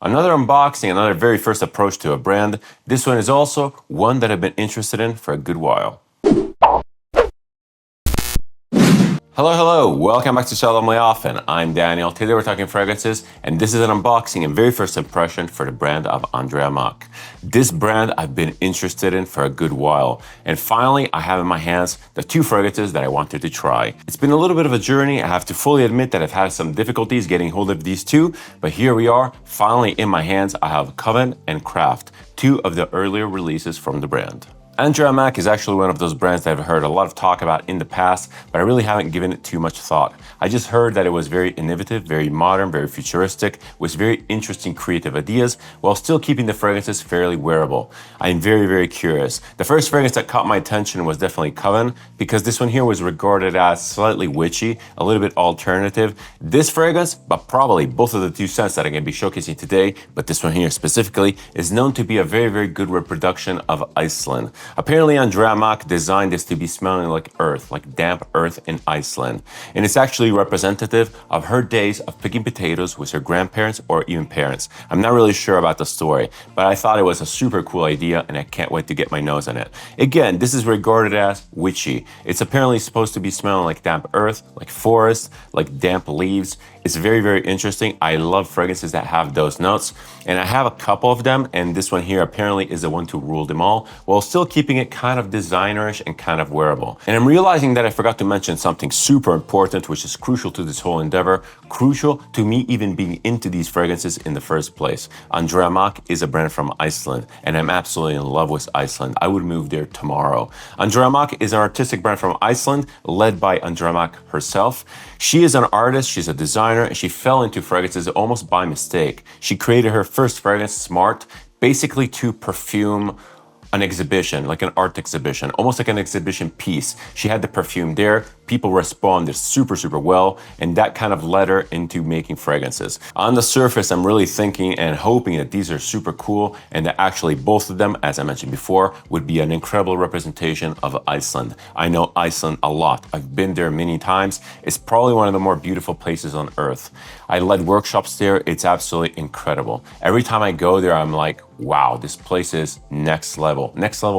Another unboxing, another very first approach to a brand. This one is also one that I've been interested in for a good while. Hello, welcome back to Shalom Leofen. I'm Daniel. Today we're talking fragrances, and this is an unboxing and very first impression for the brand of Andrea Maack. This brand I've been interested in for a good while, and finally I have in my hands the two fragrances that I wanted to try. It's been a little bit of a journey. I have to fully admit that I've had some difficulties getting hold of these two, but here we are, finally in my hands. I have Coven and Craft, two of the earlier releases from the brand. Andrea Maack is actually one of those brands that I've heard a lot of talk about in the past, but I really haven't given it too much thought. I just heard that it was very innovative, very modern, very futuristic, with very interesting creative ideas, while still keeping the fragrances fairly wearable. I'm very curious. The first fragrance that caught my attention was definitely Coven, because this one here was regarded as slightly witchy, a little bit alternative. This fragrance, but probably both of the two scents that I'm going to be showcasing today, but this one here specifically, is known to be a very good reproduction of Iceland. Apparently, Andrea Maack designed this to be smelling like earth, like damp earth in Iceland. And it's actually representative of her days of picking potatoes with her grandparents or even parents. I'm not really sure about the story, but I thought it was a super cool idea and I can't wait to get my nose on it. Again, this is regarded as witchy. It's apparently supposed to be smelling like damp earth, like forest, like damp leaves. It's very interesting. I love fragrances that have those notes, and I have a couple of them, and this one here apparently is the one to rule them all, while still keeping it kind of designerish and kind of wearable. And I'm realizing that I forgot to mention something super important, which is crucial to this whole endeavor, crucial to me even being into these fragrances in the first place. Andrea Maack is a brand from Iceland, and I'm absolutely in love with Iceland. I would move there tomorrow. Andrea Maack is an artistic brand from Iceland, led by Andrea Maack herself. She is an artist, she's a designer, and she fell into fragrances almost by mistake. She created her first fragrance, Smart, basically to perfume an exhibition, like an art exhibition, almost like an exhibition piece. She had the perfume there, people responded super well, and that kind of led her into making fragrances. On the surface, I'm really thinking and hoping that these are super cool, and that actually both of them, as I mentioned before, would be an incredible representation of Iceland. I know Iceland a lot. I've been there many times. It's probably one of the more beautiful places on earth. I led workshops there. It's absolutely incredible. Every time I go there, I'm like, wow, this place is next level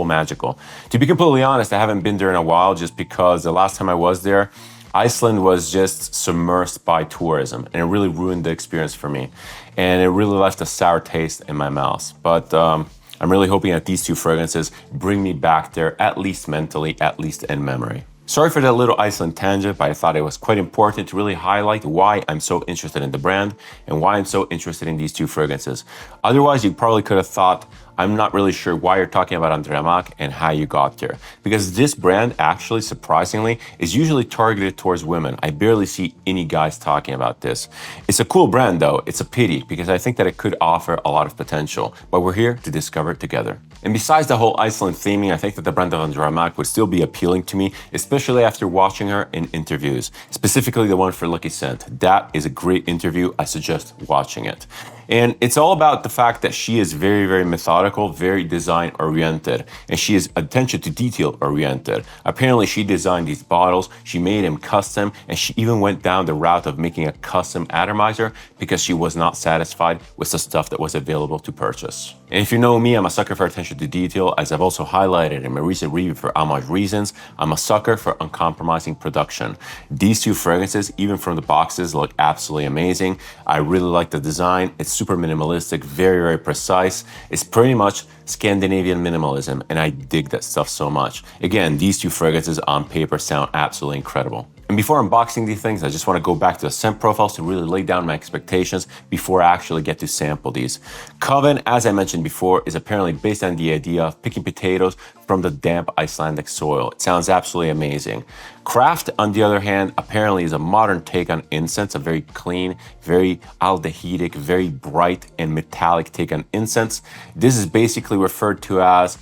magical. To be completely honest, I haven't been there in a while just because the last time I was there, Iceland was just submersed by tourism, and it really ruined the experience for me. And it really left a sour taste in my mouth. But I'm really hoping that these two fragrances bring me back there, at least mentally, at least in memory. Sorry for that little Iceland tangent, but I thought it was quite important to really highlight why I'm so interested in the brand and why I'm so interested in these two fragrances. Otherwise, you probably could have thought, I'm not really sure why you're talking about Andrea Maack and how you got there. Because this brand actually, surprisingly, is usually targeted towards women. I barely see any guys talking about this. It's a cool brand though. It's a pity because I think that it could offer a lot of potential, but we're here to discover it together. And besides the whole Iceland theming, I think that the brand of Andrea Maack would still be appealing to me, especially after watching her in interviews, specifically the one for Lucky Scent. That is a great interview. I suggest watching it. And it's all about the fact that she is very methodical, very design oriented, and she is attention to detail oriented. Apparently she designed these bottles, she made them custom, and she even went down the route of making a custom atomizer because she was not satisfied with the stuff that was available to purchase. And if you know me, I'm a sucker for attention to detail, as I've also highlighted in my recent review for Homage Reasons. I'm a sucker for uncompromising production. These two fragrances, even from the boxes, look absolutely amazing. I really like the design. It's super minimalistic, very precise. It's pretty much Scandinavian minimalism, and I dig that stuff so much. Again, these two fragrances on paper sound absolutely incredible. And before unboxing these things, I just want to go back to the scent profiles to really lay down my expectations before I actually get to sample these. Coven, as I mentioned before, is apparently based on the idea of picking potatoes from the damp Icelandic soil. It sounds absolutely amazing. Craft, on the other hand, apparently is a modern take on incense, a very clean, very aldehydic, very bright and metallic take on incense. This is basically referred to as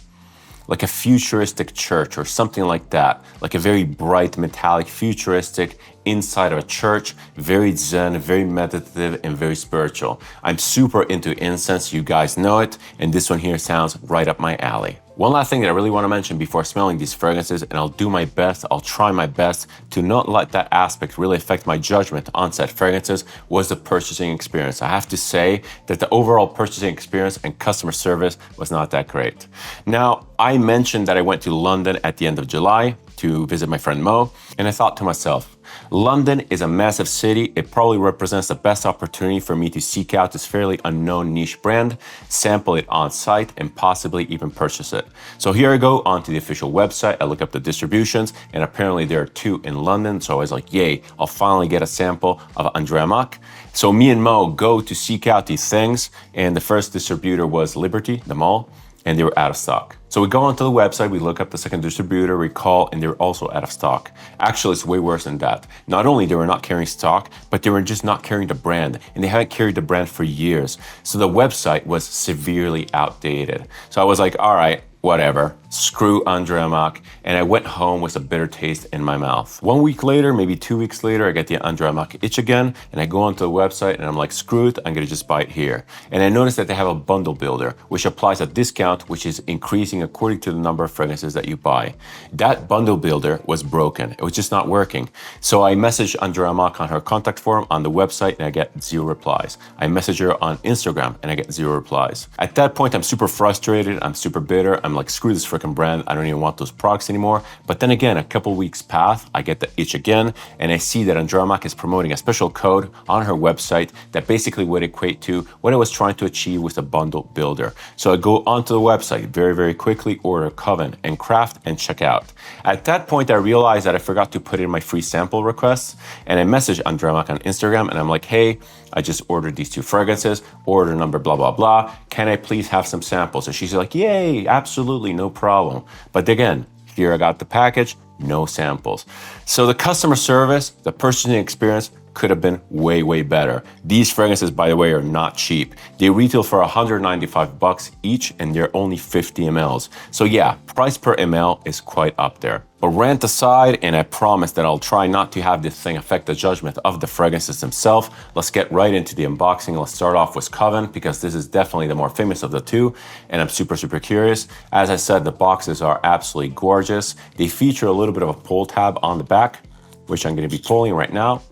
like a futuristic church or something like that, like a very bright, metallic, futuristic inside of a church, very zen, very meditative, and very spiritual. I'm super into incense, you guys know it, and this one here sounds right up my alley. One last thing that I really want to mention before smelling these fragrances, and I'll do my best, I'll try my best to not let that aspect really affect my judgment on said fragrances, was the purchasing experience. I have to say that the overall purchasing experience and customer service was not that great. Now, I mentioned that I went to London at the end of July to visit my friend Mo, and I thought to myself, London is a massive city. It probably represents the best opportunity for me to seek out this fairly unknown niche brand, sample it on site, and possibly even purchase it. So here I go onto the official website. I look up the distributions, and apparently there are 2 in London. So I was like, yay, I'll finally get a sample of Andrea Maack. So me and Mo go to seek out these things, and the first distributor was Liberty, the mall, and they were out of stock. So we go onto the website, we look up the second distributor, we call, and they're also out of stock. Actually, it's way worse than that. Not only they were not carrying stock, but they were just not carrying the brand, and they haven't carried the brand for years. So the website was severely outdated. So I was like, all right, whatever, screw Andrea Maack, and I went home with a bitter taste in my mouth. 1 week later, maybe 2 weeks later, I get the Andrea Maack itch again, and I go onto the website and I'm like, screw it, I'm gonna just buy it here. And I noticed that they have a bundle builder, which applies a discount, which is increasing according to the number of fragrances that you buy. That bundle builder was broken. It was just not working. So I messaged Andrea Maack on her contact form on the website and I get 0 replies. I message her on Instagram and I get 0 replies. At that point, I'm super frustrated, I'm super bitter, I'm like, screw this freaking brand, I don't even want those products anymore. But then again, a couple weeks pass, I get the itch again, and I see that Andrea Maack is promoting a special code on her website that basically would equate to what I was trying to achieve with a bundle builder. So I go onto the website very, very quickly, order Coven and Craft, and check out. At that point, I realized that I forgot to put in my free sample requests, and I messaged Andrea Maack on Instagram, and I'm like, hey, I just ordered these 2 fragrances, order number blah, blah, blah. Can I please have some samples? And she's like, yay, absolutely, no problem. But again, here I got the package, no samples. So the customer service, the purchasing experience could have been way, way better. These fragrances, by the way, are not cheap. They retail for $195 each, and they're only 50 mLs. So yeah, price per ml is quite up there. But rant aside, and I promise that I'll try not to have this thing affect the judgment of the fragrances themselves, let's get right into the unboxing. Let's start off with Coven, because this is definitely the more famous of the 2, and I'm super, super curious. As I said, the boxes are absolutely gorgeous. They feature a little bit of a pull tab on the back, which I'm gonna be pulling right now.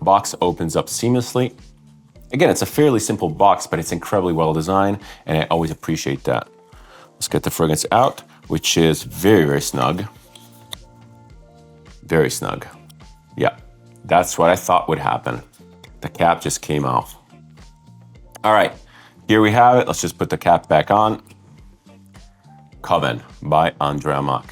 Box opens up seamlessly. Again, it's a fairly simple box, but it's incredibly well designed, and I always appreciate that. Let's get the fragrance out, which is very, very snug. Very snug. Yeah, that's what I thought would happen. The cap just came off. All right, here we have it. Let's just put the cap back on. Coven by Andrea Maack.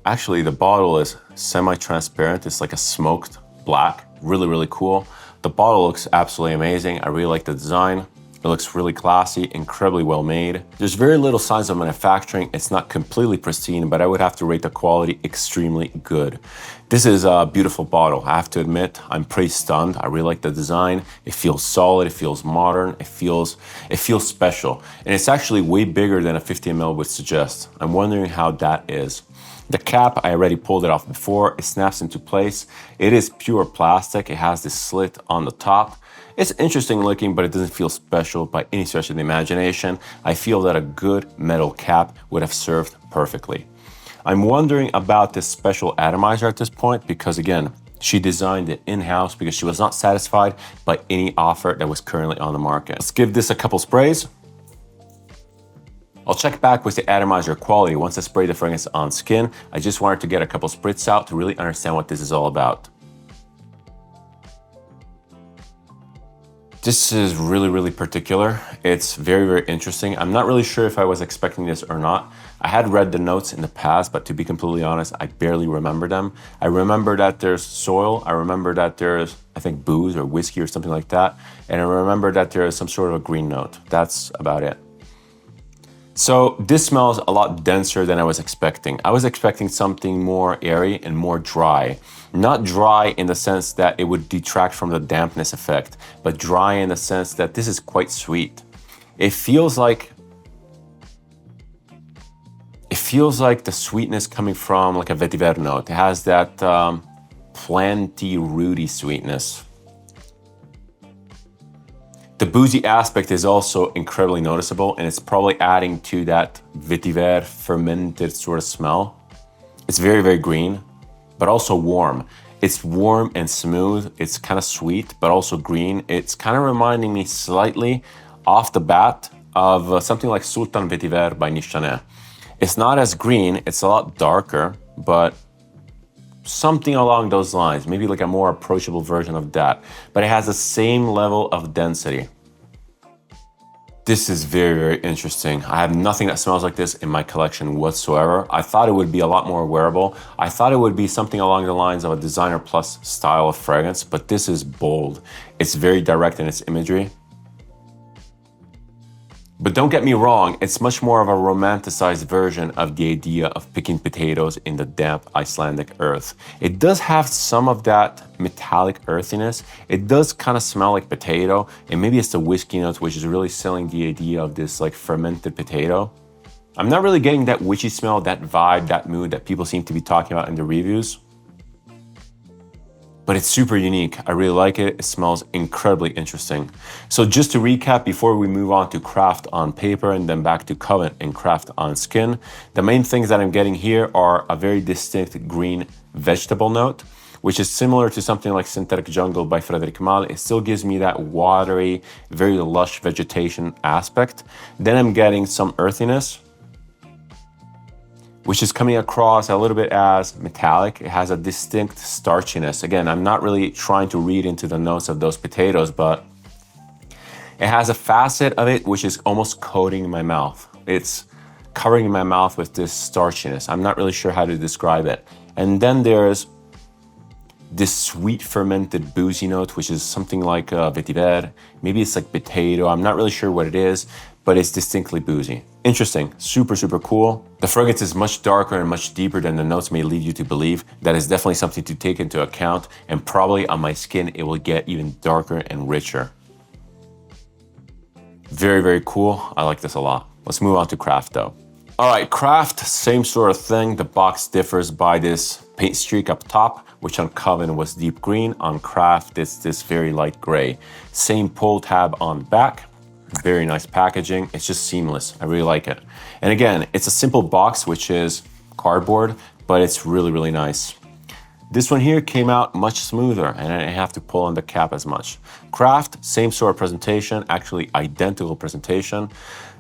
Actually, the bottle is semi-transparent. It's like a smoked black. Really, really cool. The bottle looks absolutely amazing. I really like the design. It looks really classy, incredibly well made. There's very little signs of manufacturing. It's not completely pristine, but I would have to rate the quality extremely good. This is a beautiful bottle. I have to admit, I'm pretty stunned. I really like the design. It feels solid, it feels modern, it feels special. And it's actually way bigger than a 50 ml would suggest. I'm wondering how that is. The cap, I already pulled it off before. It snaps into place. It is pure plastic. It has this slit on the top. It's interesting looking, but it doesn't feel special by any stretch of the imagination. I feel that a good metal cap would have served perfectly. I'm wondering about this special atomizer at this point, because again, she designed it in-house because she was not satisfied by any offer that was currently on the market. Let's give this a couple sprays. I'll check back with the atomizer quality once I spray the fragrance on skin. I just wanted to get a couple spritz out to really understand what this is all about. This is really, really particular. It's very, very interesting. I'm not really sure if I was expecting this or not. I had read the notes in the past, but to be completely honest, I barely remember them. I remember that there's soil. I remember that there's, I think, booze or whiskey or something like that. And I remember that there is some sort of a green note. That's about it. So this smells a lot denser than I was expecting. I was expecting something more airy and more dry. Not dry in the sense that it would detract from the dampness effect, but dry in the sense that this is quite sweet. It feels like the sweetness coming from like a vetiver note. It has that planty, rooty sweetness. The boozy aspect is also incredibly noticeable, and it's probably adding to that vetiver fermented sort of smell. It's very, very green, but also warm. It's warm and smooth. It's kind of sweet, but also green. It's kind of reminding me slightly off the bat of something like Sultan Vetiver by Nishané. It's not as green, it's a lot darker, but something along those lines, maybe like a more approachable version of that, but it has the same level of density. This is very, very interesting. I have nothing that smells like this in my collection whatsoever. I thought it would be a lot more wearable. I thought it would be something along the lines of a designer plus style of fragrance, but this is bold. It's very direct in its imagery. But don't get me wrong, it's much more of a romanticized version of the idea of picking potatoes in the damp Icelandic earth. It does have some of that metallic earthiness. It does kind of smell like potato, and maybe it's the whiskey notes which is really selling the idea of this like fermented potato. I'm not really getting that witchy smell, that vibe, that mood that people seem to be talking about in the reviews. But it's super unique. I really like it. It smells incredibly interesting. So just to recap, before we move on to Craft on paper and then back to Coven and Craft on skin, the main things that I'm getting here are a very distinct green vegetable note, which is similar to something like Synthetic Jungle by Frederic Malle. It still gives me that watery, very lush vegetation aspect. Then I'm getting some earthiness, which is coming across a little bit as metallic. It has a distinct starchiness. Again, I'm not really trying to read into the notes of those potatoes, but it has a facet of it which is almost coating my mouth. It's covering my mouth with this starchiness. I'm not really sure how to describe it. And then there's this sweet fermented boozy note, which is something like vetiver. Maybe it's like potato. I'm not really sure what it is, but it's distinctly boozy. Interesting, super, super cool. The fragrance is much darker and much deeper than the notes may lead you to believe. That is definitely something to take into account, and probably on my skin, it will get even darker and richer. Very, very cool. I like this a lot. Let's move on to Craft though. All right, Craft, same sort of thing. The box differs by this paint streak up top, which on Coven was deep green. On Craft, it's this very light gray. Same pull tab on back. Very nice packaging. It's just seamless. I really like it. And again, it's a simple box, which is cardboard, but it's really, really nice. This one here came out much smoother, and I didn't have to pull on the cap as much. Craft, same sort of presentation, actually identical presentation.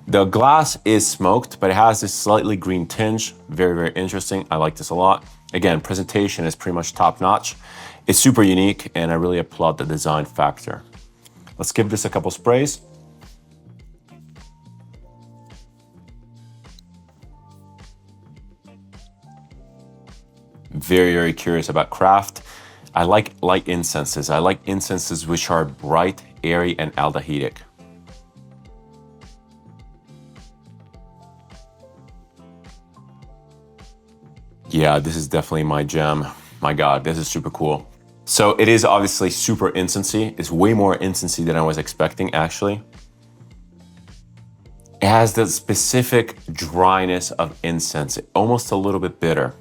The glass is smoked, but it has this slightly green tinge. Very, very interesting. I like this a lot. Again, presentation is pretty much top notch. It's super unique, and I really applaud the design factor. Let's give this a couple sprays. Very, very curious about Craft. I like light incenses. I like incenses which are bright, airy, and aldehydic. Yeah, this is definitely my jam. My God, this is super cool. So it is obviously super incensey. It's way more incensey than I was expecting, actually. It has the specific dryness of incense, almost a little bit bitter.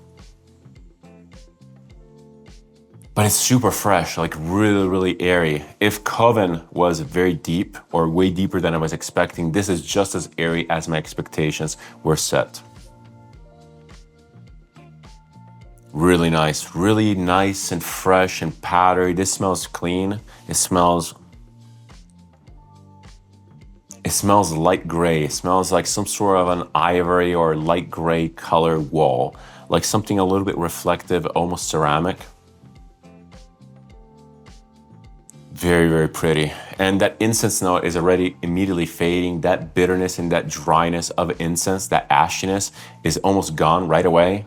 But it's super fresh, like really, really airy. If Coven was very deep or way deeper than I was expecting, this is just as airy as my expectations were set. Really nice and fresh and powdery. This smells clean. It smells light gray. It smells like some sort of an ivory or light gray color wall, like something a little bit reflective, almost ceramic. Very, very pretty. And that incense note is already immediately fading. That bitterness and that dryness of incense, that ashiness is almost gone right away.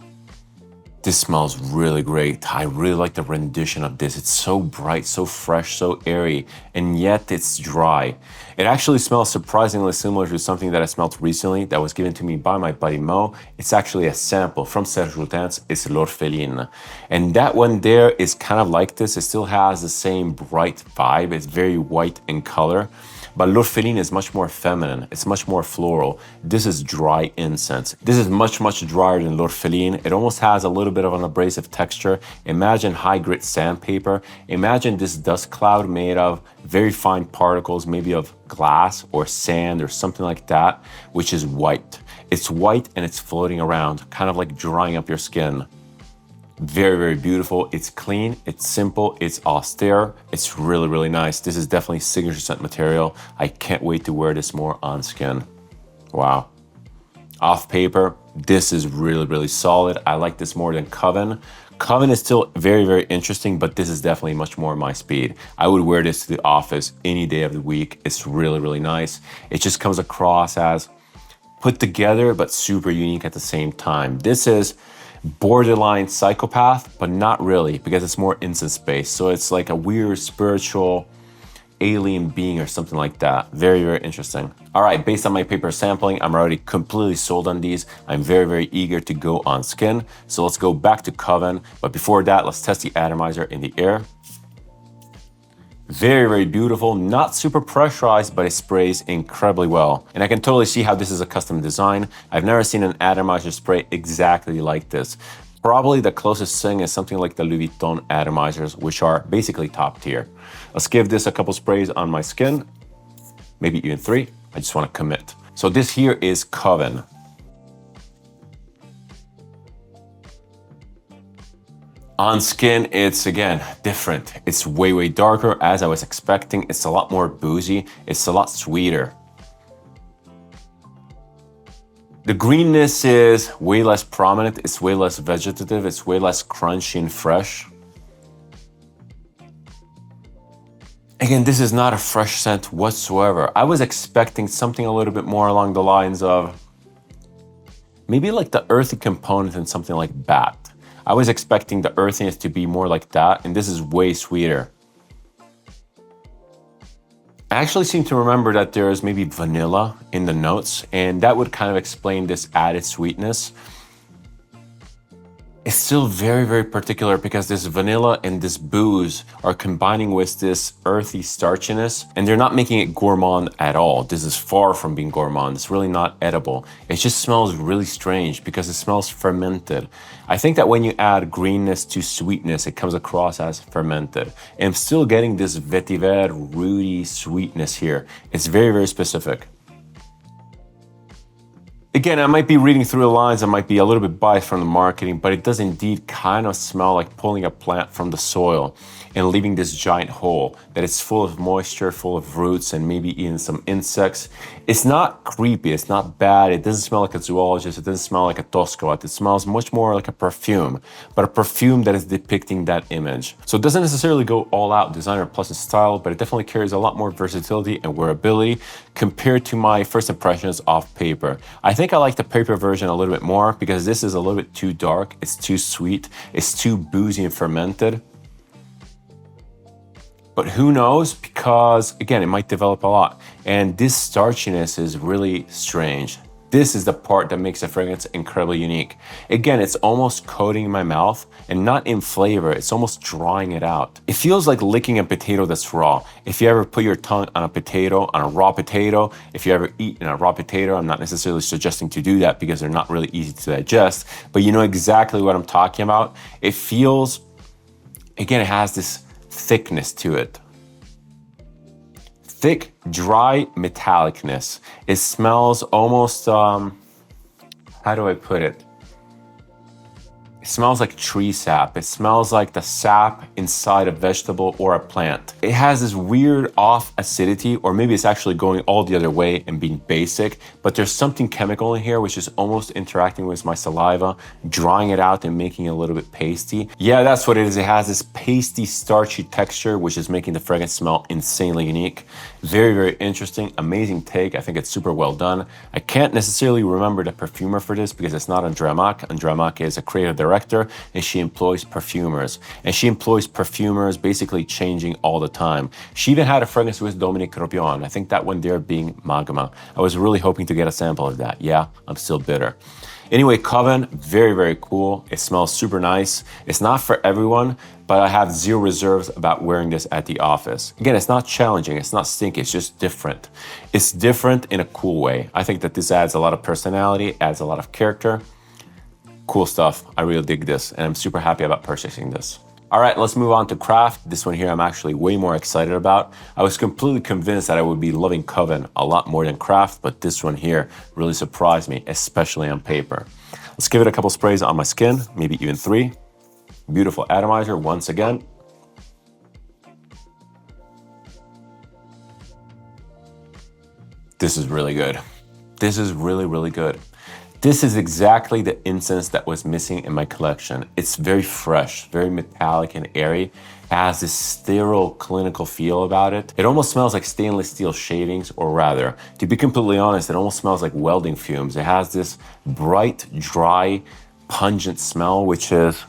This smells really great. I really like the rendition of this. It's so bright, so fresh, so airy, and yet it's dry. It actually smells surprisingly similar to something that I smelled recently that was given to me by my buddy Mo. It's actually a sample from Serge Lutens. It's L'Orpheline. And that one there is kind of like this. It still has the same bright vibe. It's very white in color. but l'orpheline is much more feminine. It's much more floral. This is dry incense. This is much, much drier than l'orpheline. It almost has a little bit of an abrasive texture. Imagine high grit sandpaper. Imagine this dust cloud made of very fine particles, maybe of glass or sand or something like that, which is white. It's white and it's floating around, kind of like drying up your skin. Very, very beautiful. It's clean, it's simple, it's austere. It's really, really nice. This is definitely signature scent material. I can't wait to wear this more on skin. Wow. Off paper, this is really, really solid. I like this more than Coven. Coven is still very, very interesting, but this is definitely much more my speed. I would wear this to the office any day of the week. It's really, really nice. It just comes across as put together, but super unique at the same time. This is borderline psychopath, but not really, because it's more incense-based. So it's like a weird spiritual alien being or something like that. Very, very interesting. All right, based on my paper sampling, I'm already completely sold on these. I'm very, very eager to go on skin. So let's go back to Coven. But before that, let's test the atomizer in the air. Very, very beautiful, not super pressurized, but it sprays incredibly well. And I can totally see how this is a custom design. I've never seen an atomizer spray exactly like this. Probably the closest thing is something like the Louis Vuitton atomizers, which are basically top tier. Let's give this a couple sprays on my skin, maybe even 3. I just want to commit. So this here is Coven. On skin, it's again different. It's way, way darker as I was expecting. It's a lot more boozy. It's a lot sweeter. The greenness is way less prominent. It's way less vegetative. It's way less crunchy and fresh. Again, this is not a fresh scent whatsoever. I was expecting something a little bit more along the lines of maybe like the earthy component in something like Bat. I was expecting the earthiness to be more like that, and this is way sweeter. I actually seem to remember that there is maybe vanilla in the notes, and that would kind of explain this added sweetness. It's still very, very particular because this vanilla and this booze are combining with this earthy starchiness, and they're not making it gourmand at all. This is far from being gourmand. It's really not edible. It just smells really strange because it smells fermented. I think that when you add greenness to sweetness, it comes across as fermented. And I'm still getting this vetiver, rooty sweetness here. It's very, very specific. Again, I might be reading through the lines, I might be a little bit biased from the marketing, but it does indeed kind of smell like pulling a plant from the soil and leaving this giant hole, that it's full of moisture, full of roots, and maybe even some insects. It's not creepy, it's not bad, it doesn't smell like a zoologist, it doesn't smell like a Toscarat, it smells much more like a perfume, but a perfume that is depicting that image. So it doesn't necessarily go all out designer plus in style, but it definitely carries a lot more versatility and wearability compared to my first impressions off paper. I think I like the paper version a little bit more because this is a little bit too dark, it's too sweet, it's too boozy and fermented. But who knows, because again, it might develop a lot. And this starchiness is really strange. This is the part that makes the fragrance incredibly unique. Again, it's almost coating my mouth and not in flavor, it's almost drying it out. It feels like licking a potato that's raw. If you ever put your tongue on a potato, on a raw potato, if you ever eat in a raw potato, I'm not necessarily suggesting to do that because they're not really easy to digest, but you know exactly what I'm talking about. It feels, again, it has this thickness to it. Thick, dry metallicness. It smells almost, how do I put it? It smells like tree sap. It smells like the sap inside a vegetable or a plant. It has this weird off acidity, or maybe it's actually going all the other way and being basic, but there's something chemical in here which is almost interacting with my saliva, drying it out and making it a little bit pasty. Yeah, that's what it is. It has this pasty, starchy texture, which is making the fragrance smell insanely unique. Very, very interesting, amazing take. I think it's super well done. I can't necessarily remember the perfumer for this because it's not Andrea Maack. Andrea Maack is a creative director director, and she employs perfumers. And she employs perfumers basically changing all the time. She even had a fragrance with Dominic Ropion. I think that one there being Magma. I was really hoping to get a sample of that. Yeah, I'm still bitter. Anyway, Coven, very, very cool. It smells super nice. It's not for everyone, but I have zero reserves about wearing this at the office. Again, it's not challenging, it's not stinky, it's just different. It's different in a cool way. I think that this adds a lot of personality, adds a lot of character. Cool stuff. I really dig this, and I'm super happy about purchasing this. All right, let's move on to Craft. This one here I'm actually way more excited about. I was completely convinced that I would be loving Coven a lot more than Craft, but this one here really surprised me, especially on paper. Let's give it a couple sprays on my skin, maybe even 3. Beautiful atomizer once again. This is really good. This is really, really good. This is exactly the incense that was missing in my collection. It's very fresh, very metallic and airy. It has this sterile, clinical feel about it. It almost smells like stainless steel shavings, or rather, to be completely honest, it almost smells like welding fumes. It has this bright, dry, pungent smell, which is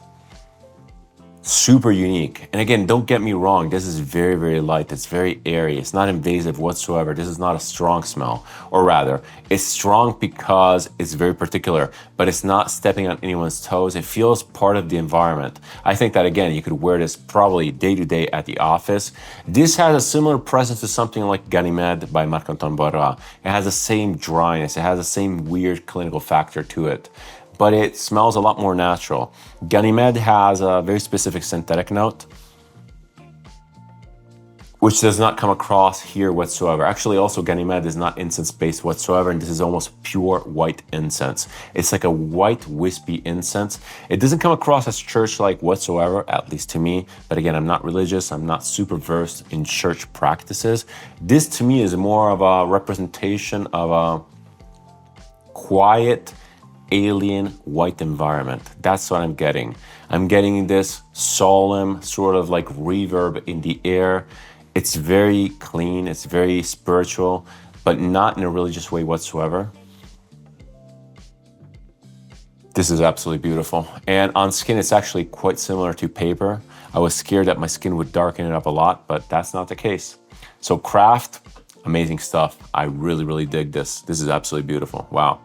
super unique. And again, don't get me wrong, this is very, very light. It's very airy. It's not invasive whatsoever. This is not a strong smell. Or rather, it's strong because it's very particular, but it's not stepping on anyone's toes. It feels part of the environment. I think that, again, you could wear this probably day to day at the office. This has a similar presence to something like Ganymede by Marc-Antoine Barra. It has the same dryness. It has the same weird clinical factor to it, but it smells a lot more natural. Ganymede has a very specific synthetic note, which does not come across here whatsoever. Actually, also Ganymede is not incense-based whatsoever, and this is almost pure white incense. It's like a white, wispy incense. It doesn't come across as church-like whatsoever, at least to me. But again, I'm not religious. I'm not super versed in church practices. This, to me, is more of a representation of a quiet, alien white environment. That's what I'm getting. I'm getting this solemn sort of like reverb in the air. It's very clean, it's very spiritual, but not in a religious way whatsoever. This is absolutely beautiful. And on skin, it's actually quite similar to paper. I was scared that my skin would darken it up a lot, but that's not the case. So Craft, amazing stuff. I really, really dig this. This is absolutely beautiful. Wow.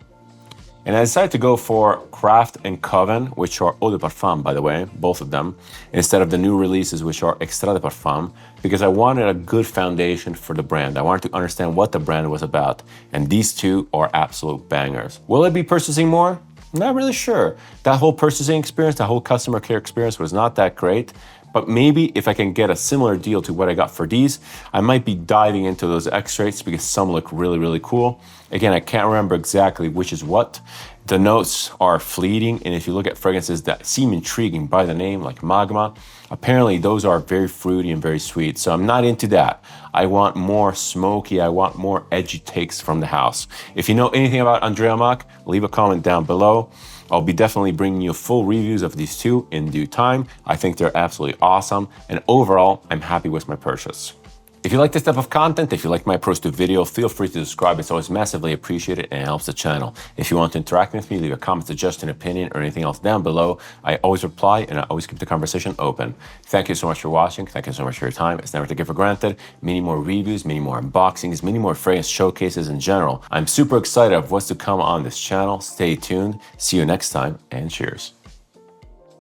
And I decided to go for Craft and Coven, which are eau de parfum, by the way, both of them, instead of the new releases, which are extrait de parfum, because I wanted a good foundation for the brand. I wanted to understand what the brand was about, and these two are absolute bangers. Will I be purchasing more? Not really sure. That whole purchasing experience, that whole customer care experience was not that great. But maybe if I can get a similar deal to what I got for these, I might be diving into those extracts because some look really, really cool. Again, I can't remember exactly which is what. The notes are fleeting, and if you look at fragrances that seem intriguing by the name, like Magma, apparently those are very fruity and very sweet. So I'm not into that. I want more smoky, I want more edgy takes from the house. If you know anything about Andrea Maack, leave a comment down below. I'll be definitely bringing you full reviews of these two in due time. I think they're absolutely awesome, and overall, I'm happy with my purchase. If you like this type of content, if you like my approach to video, feel free to subscribe. It's always massively appreciated and it helps the channel. If you want to interact with me, leave a comment, suggestion, opinion, or anything else down below. I always reply and I always keep the conversation open. Thank you so much for watching. Thank you so much for your time. It's never taken for granted. Many more reviews, many more unboxings, many more fragrance showcases in general. I'm super excited of what's to come on this channel. Stay tuned. See you next time, and cheers.